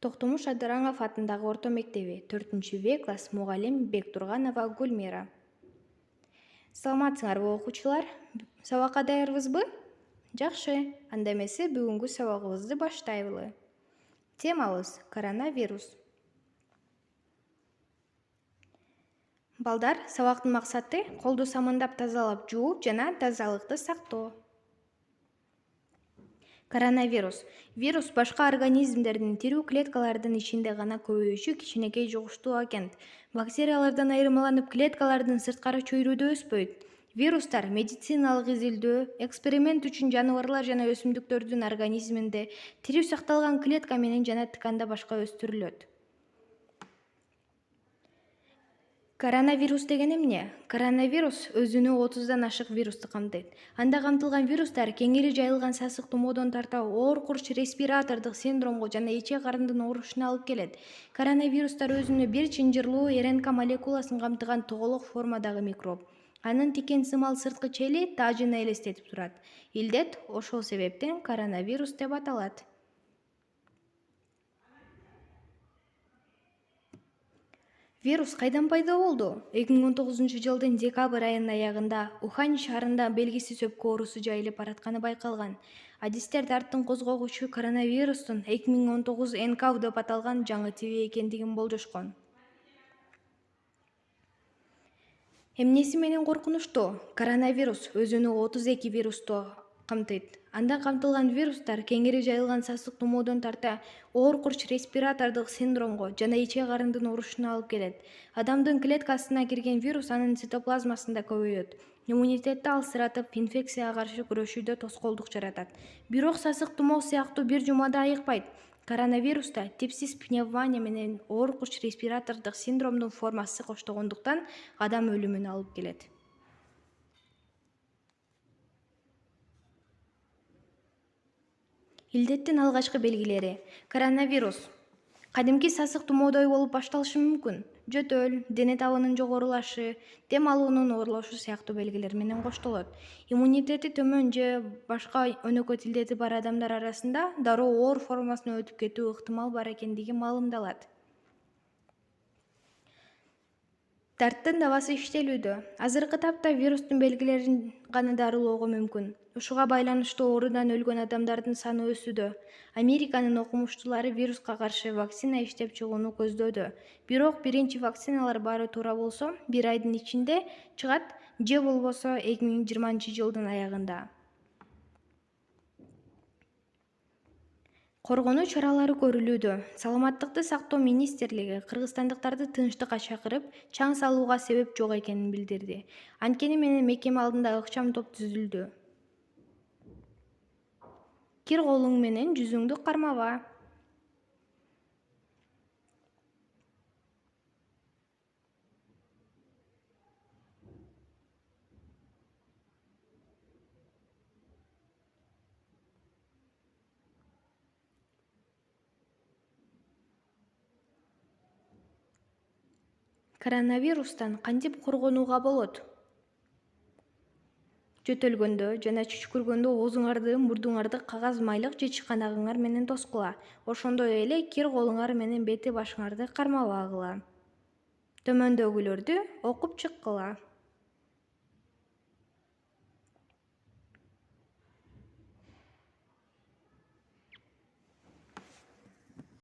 Токтомуш Абдрахманов атындагы орто мектеби, 4-В класс, мугалим Бектурганова Гүлмира. Саламатсыңарбы окуучулар? Сабакка даярбызбы? Жакшы, анда эмесе бүгүнкү сабагыбызды баштайлы. Темабыз — коронавирус. Балдар, сабактын максаты колду самындап тазалап жууп жана тазалыкты сактоо. Коронавирус. Вирус башка организмдердин тирүү клеткалардын ичинде гана көбөйүүчү кичинекей жугуштуу агент. Бактериялардан айырмаланып, клеткалардын сырткары чөйрөдө өспөйт. Вирустар медициналык изилдөө, эксперимент үчүн жаныбарлар жана өсүмдүктөрдүн организминде тирүү сакталган клетка менен жана тканда башка өстүрүлөт. Коронавирус деген эмне? Коронавирус өзүнө 30дан ашык вирусту камтыйт. Анда камтылган вирустар кеңири жайылган сасык тумоодон тарта оор курч респиратордук синдромго жана ичек-карындын оорушуна алып келет. Коронавирустар өзүнө бир чынжырлуу РНК молекуласын камтыган тоголок формадагы микроб. Анын тикен сымал сырткы чели таажыны элестетип турат. Илдет ошол себептен коронавирус деп аталат. Вирус кайдан пайда болду? 2019-жылдын декабрь айынын аягында Ухань шаарында белгисиз өпкө оорусу жайылып баратканы байкалган. Адистер тарттын козгогучу коронавирустун 2019 НКВ деп аталган жаңы тиби экендигин болжошкон. Эмнеси менен коркунучтуу? Коронавирус өзүнө 32 вирусту камтыйт. Анда камтылган вирустар кеңири жайылган сасык тумоодон тарта оор курч респиратордук синдромго жана ичек-карындын оорушуна алып келет. Адамдын клеткасына кирген вирус анын цитоплазмасында көбөйөт. Иммунитетти алсыратып, инфекцияга каршы күрөшүүдө тоскоолдук жаратат. Бирок сасык тумоо сыяктуу бир жумада айыкпайт. Коронавируста типсиз пневмония менен оор курч респиратордук синдромдун формасы коштогондуктан адам өлүмүнө алып келет. Илдеттин алгачкы белгилери. Коронавирус кадимки сасык тумоодой болуп башталышы мүмкүн. Жөтөл, дене табынын жогорулашы, дем алуунун оорлошу сыяктуу белгилер менен коштолот. Иммунитети төмөн же башка өнөкөт илдети бар адамдар арасында дароо оор формасына өтүп кетүү ыктымал бар экендиги маалымдалат. Дарттын дабасы иштелүүдө. Азыркы тапта вирустун белгилерин гана дарылоого мүмкүн. Ушуга байланыштуу оорудан өлгөн адамдардын саны өсүүдө. Американын окумуштуулары вируска каршы вакцина иштеп чыгууну көздөөдө. Бирок биринчи вакциналар баары туура болсо, 1 айдын ичинде чыгат, же болбосо 2020-жылдын аягында. Коргонуу чаралары көрүлүүдө. Саламаттыкты сактоо министрлиги кыргызстандыктарды тынчтыкка чакырып, чаң салууга себеп жок экенин билдирди. Анткени менен мекеме алдында ыкчам топ түзүлдү. Кир колуң менен жүзүңдү кармаба. Коронавирустан кантип коргонууга болот? Жөтөлгөндө жана түшкүргөндө оозуңарды, мурдуңарды кагаз майлык же чыканагыңар менен тоскула. Ошондой эле кир колуңар менен бети башыңарды кармабагыла. Төмөндөгүлөрдү окуп чыккыла.